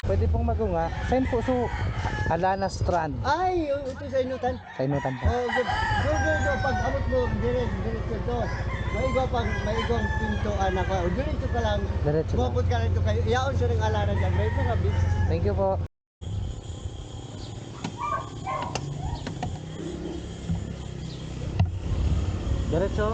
pwede pong magunga. Send po so Alana Strand. Ay, ito sa inutan. Sa inutan po. Oh, good. Go. Pag abot mo, diretso to. Maigong pintuan ako. Diretso ka lang. Diretso lang. Bukod ka lang ito kayo. Iyaon siya ng Alana dyan. May mga bits. Thank you po. Diretso.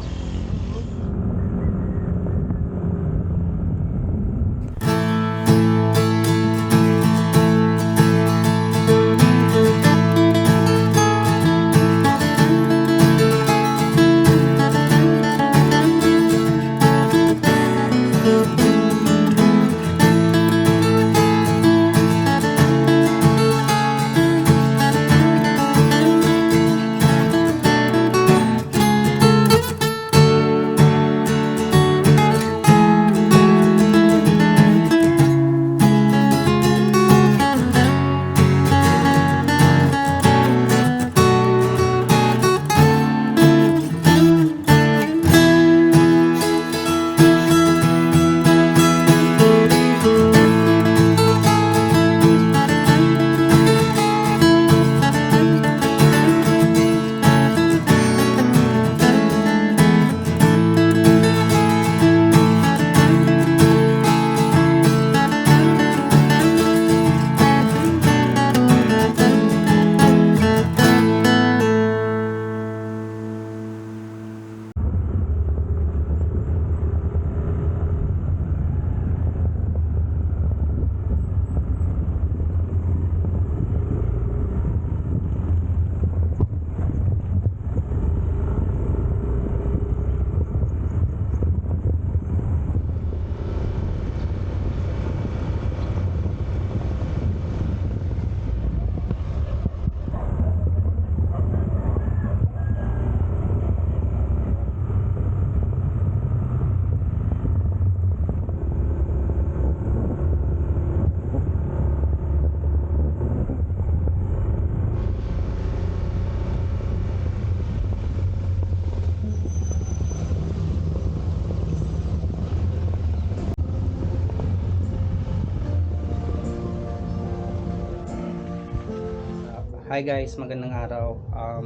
Hi guys, magandang araw.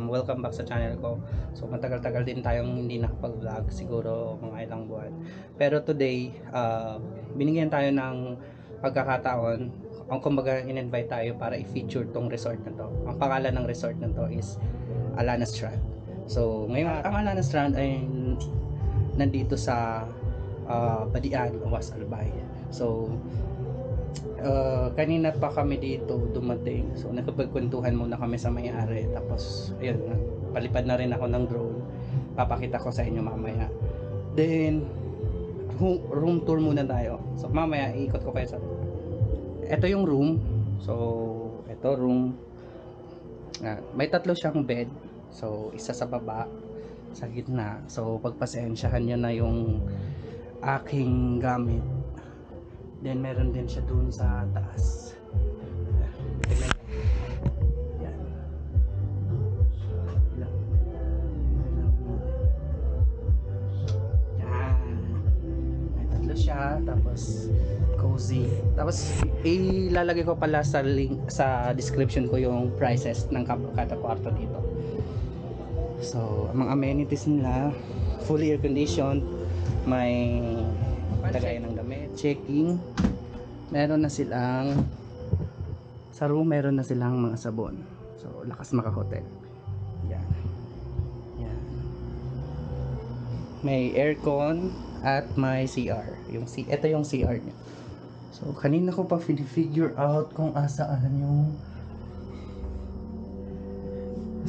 Welcome back sa channel ko. So matagal-tagal din tayong hindi nakapag-vlog, siguro mga ilang buwan. Pero today, binigyan tayo ng pagkakataon. Ang kumbaga in-invite tayo para i-feature tong resort na to. Ang pangalan ng resort na to is Alana Strand. So ngayon, ang Alana Strand ay nandito sa Badian, Oas Albay. So kanina pa kami dito dumating, so nakapagkwentuhan muna kami sa may-ari, tapos ayun, palipad na rin ako ng drone, papakita ko sa inyo mamaya. Then room tour muna tayo, so mamaya iikot ko kayo sa ito yung room. So ito room, may tatlo siyang bed, so isa sa baba, sa gitna. So pagpasensyahan nyo na yung aking gamit. Then meron din siya dun sa taas. Yan. Yan. May tatlo siya, tapos cozy. Tapos ilalagay ko pala sa link sa description ko yung prices ng kada kwarto dito. So, ang mga amenities nila, fully air conditioned, may lagayan ng damit, checking, meron na silang sa room, meron na silang mga sabon. So lakas maka-hotel. Yan. Yan. May aircon at may CR. Ito yung CR niya. So kanina ko pa figure out kung asaan yung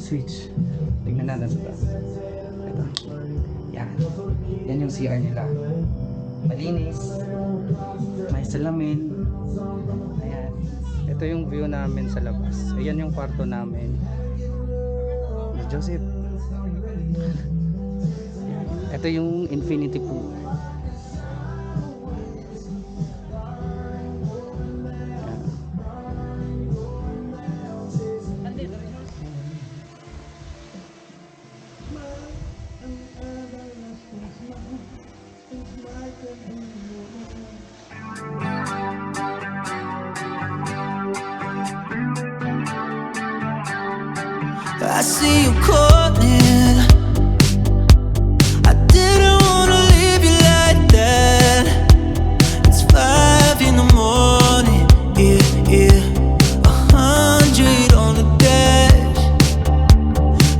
switch. Tingnan natin sa taas. Ito. Yan. Yan yung CR nila. Malinis, may salamin. Ayan, ito yung view namin sa labas. Ayan yung kwarto namin. Joseph, ito yung infinity pool. I see you calling. I didn't wanna leave you like that. It's 5 in the morning, yeah, yeah. 100 on the dash,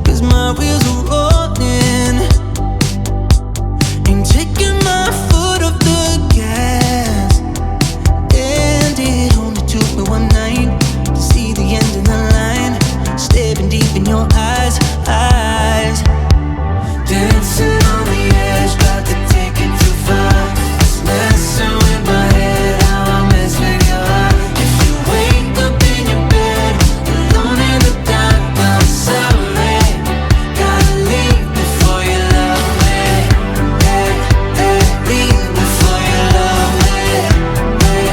'cause my wheels are rolling. Ain't taking my foot off the gas. And it only took me one night to see the end of the line. Staring deep in your eyes, eyes. Dancing on the edge, about to take it too far. It's messing with my head, how I mess with your heart. If you wake up in your bed, alone in the dark, I'm sorry. Gotta leave before you love me. Hey, hey, leave before you love me. Hey,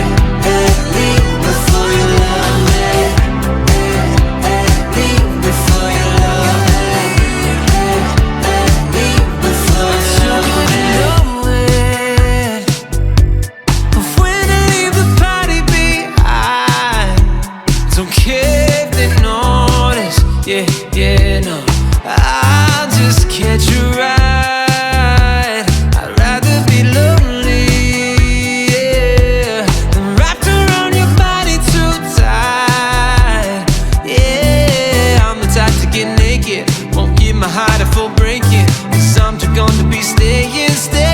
hey, leave before you love me. Hey, hey, leave before you love me. Hey, hey, leave before you love me. Know it, but when I leave the party behind, don't care if they notice. Yeah, yeah, no, I'll just catch a ride. I'd rather be lonely, yeah, than wrapped around your body too tight. Yeah, I'm the type to get naked, won't give my heart a full breaking, 'cause I'm too gonna be staying, staying.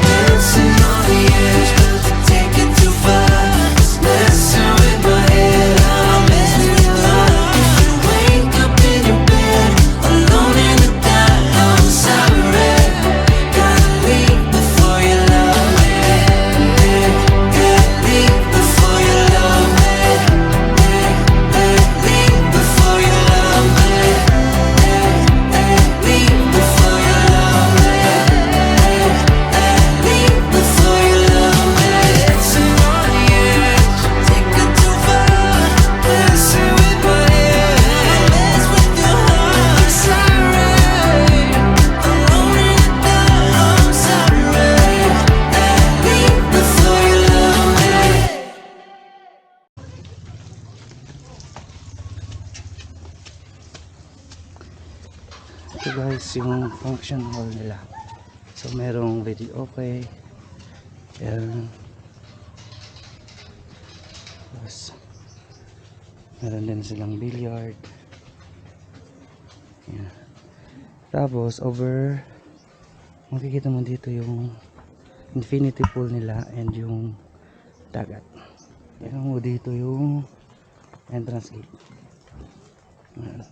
Dancing on the edge, about to take it too far. It's messing with my head, how I mess with your heart. If you wake up in your bed, alone in the dark, I'm sorry. Gotta leave before you love me. Hey, hey, leave before you love me. Hey, hey, leave before you love me. Hey, hey, leave before you love me. Hey, hey, leave before you love me. Dancing on the edge, take it too far. Dancing with my head, mess with your heart. Sorry, alone in the dark, I'm sorry. Hey, leave before you love me. Ito guys, yung function hall nila. So merong video okay. Yan. Tapos meron din silang billiard. Yan. Tapos over, makikita mo dito yung infinity pool nila and yung dagat. Yan mo dito yung entrance gate. Yan.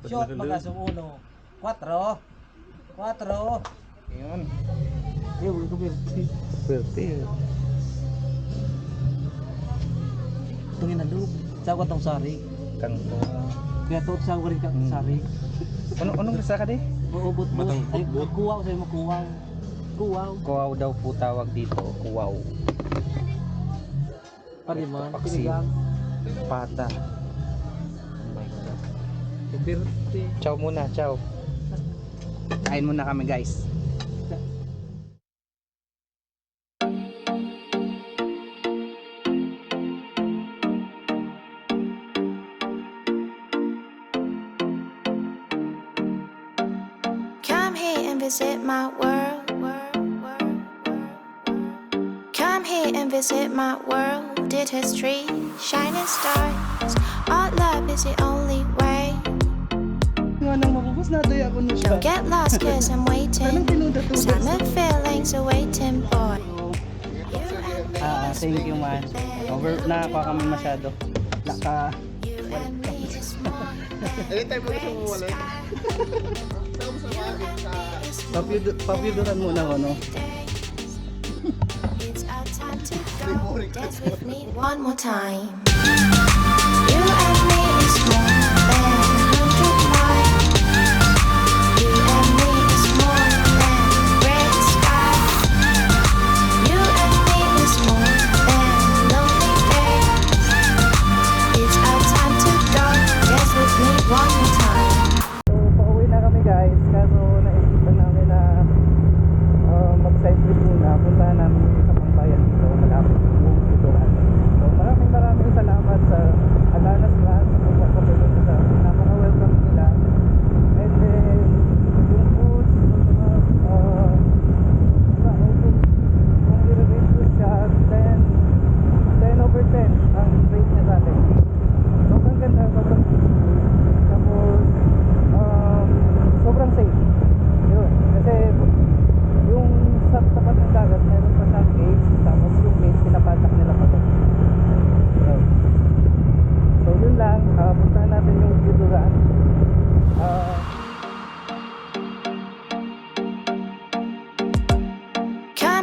Shot magasong 1, 4, 4. Yan. Yo, ko birthday. Birthday. Tungin na loob. Sa ko tong sari. Kanto. Kaya to sa ko rin ka sari. Anong gusto ka di? Uubot mo. Ay, kuwaw sa mo kuwaw. Kuwaw. Kuwaw daw po tawag dito. Kuwaw. Pariman, Paksi. pinigang. Pata. Oh my God. Birthday. Ciao muna, ciao. Kain muna kami guys. Come here and visit my world. Come here and visit my world. Did history, shining stars. Our love is the only way. Nga nang mabubos na doy ako na siya. Don't get lost cause I'm waiting. Summer feelings are waiting, boy. You and me is Thank you man. Over na pa kami masyado. Naka you and me is more than Anytime mo gusto mo wala. papyuduran muna ako no. It's our time to go. Dance with me one more time. You and me is more than 100 miles. You and me is more than red sky. You and me is more than lonely days. It's our time to go. Dance with me one more time. So pauwi na kami guys. Kaso naisipan namin na mag-side trip muna. Puntahan namin yung isa pang bayan dito. Malapit yung Bicol. So maraming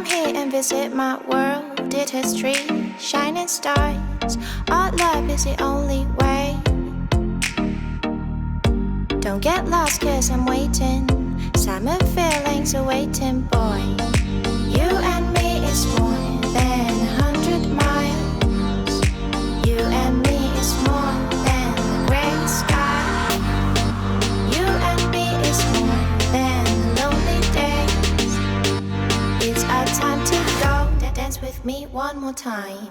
here and visit my world. Did history, shining stars. Our love is the only way. Don't get lost cause I'm waiting. Summer feelings are waiting, boy. You and me is more than 100 miles. You and me is more than the gray sky. You and me is more than lonely days. It's our time to go. Dance with me one more time.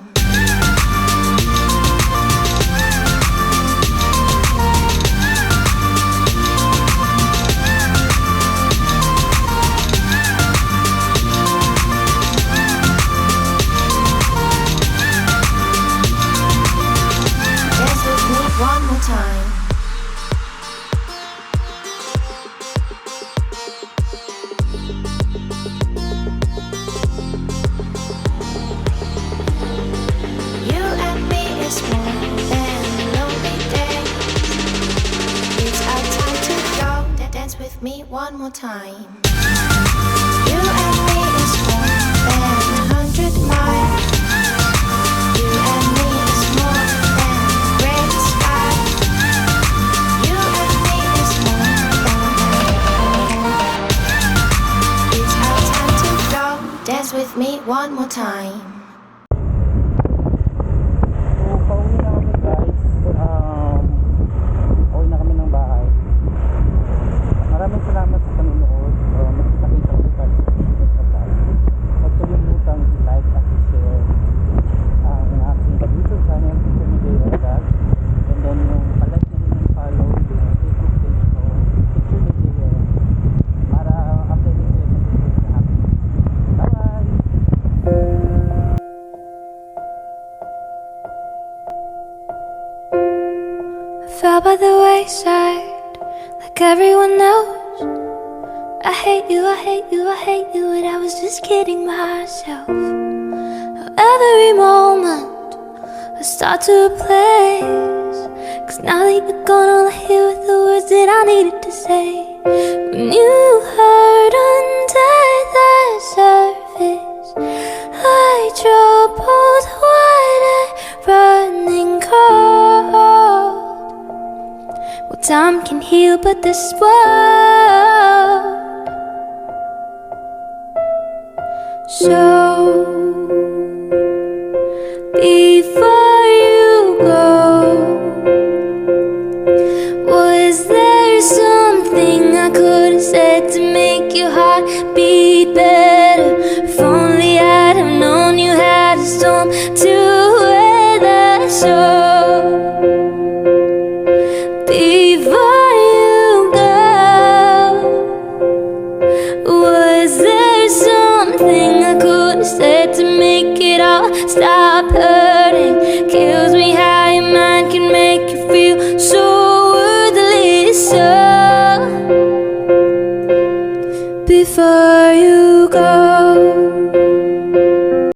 One more time. You and me is more than lonely days. It's our time to go. Dance with me one more time. You and me is more than 100 miles. You and me is more than gray sky. You and me is more than. It's our time to go. Dance with me one more time. So, pauwi na kami guys. Pauwi na kami ng bahay. Maraming salamat sa panonood. Magkita-kita ulit tayo sa susunod na vlog. Huwag kalimutan i-like at i-share ang aking YouTube channel, Picture Media Vlog. And then yung palike na rin yung follow yung Facebook page ko, Picture Media, para updated kayo sa susunod na akin. Bye-bye! I fell by the wayside like everyone else. I hate you, I hate you, I hate you, and I was just kidding myself. How every moment I start to replace, cause now that you're gone all I hear are the words that I needed to say. When you hurt under the surface, like troubled water running cold. Well, time can heal, but this world. So, before you go, was there something I could have said to make your heart beat better? If only I'd have known you had a storm to weather. So, before you go, was there something I could have said to make it all stop hurting? Kills me how your mind can make you feel so worthless. So, before you go.